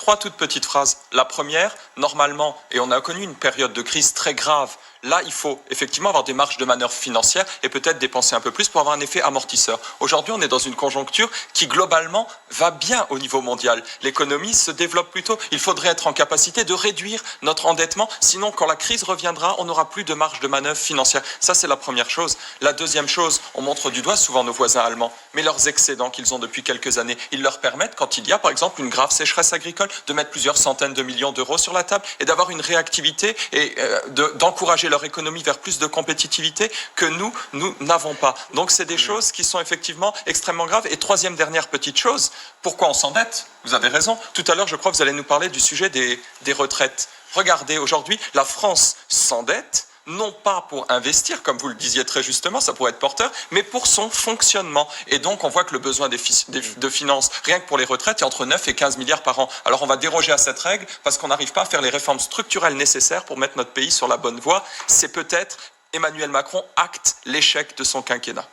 Trois toutes petites phrases. La première, normalement, et on a connu une période de crise très grave, là, il faut effectivement avoir des marges de manœuvre financières et peut-être dépenser un peu plus pour avoir un effet amortisseur. Aujourd'hui, on est dans une conjoncture qui, globalement, va bien au niveau mondial. L'économie se développe plutôt. Il faudrait être en capacité de réduire notre endettement. Sinon, quand la crise reviendra, on n'aura plus de marge de manœuvre financière. Ça, c'est la première chose. La deuxième chose, on montre du doigt souvent nos voisins allemands, mais leurs excédents qu'ils ont depuis quelques années, ils leur permettent, quand il y a, par exemple, une grave sécheresse agricole, de mettre plusieurs centaines de millions d'euros sur la table et d'avoir une réactivité et d'encourager leur économie vers plus de compétitivité que nous n'avons pas. Donc c'est des choses qui sont effectivement extrêmement graves. Et troisième, dernière petite chose, pourquoi on s'endette? Vous avez raison. Tout à l'heure, je crois que vous allez nous parler du sujet des retraites. Regardez, aujourd'hui, la France s'endette, non pas pour investir, comme vous le disiez très justement, ça pourrait être porteur, mais pour son fonctionnement. Et donc, on voit que le besoin de finances, rien que pour les retraites, est entre 9 et 15 milliards par an. Alors, on va déroger à cette règle parce qu'on n'arrive pas à faire les réformes structurelles nécessaires pour mettre notre pays sur la bonne voie. C'est peut-être Emmanuel Macron acte l'échec de son quinquennat.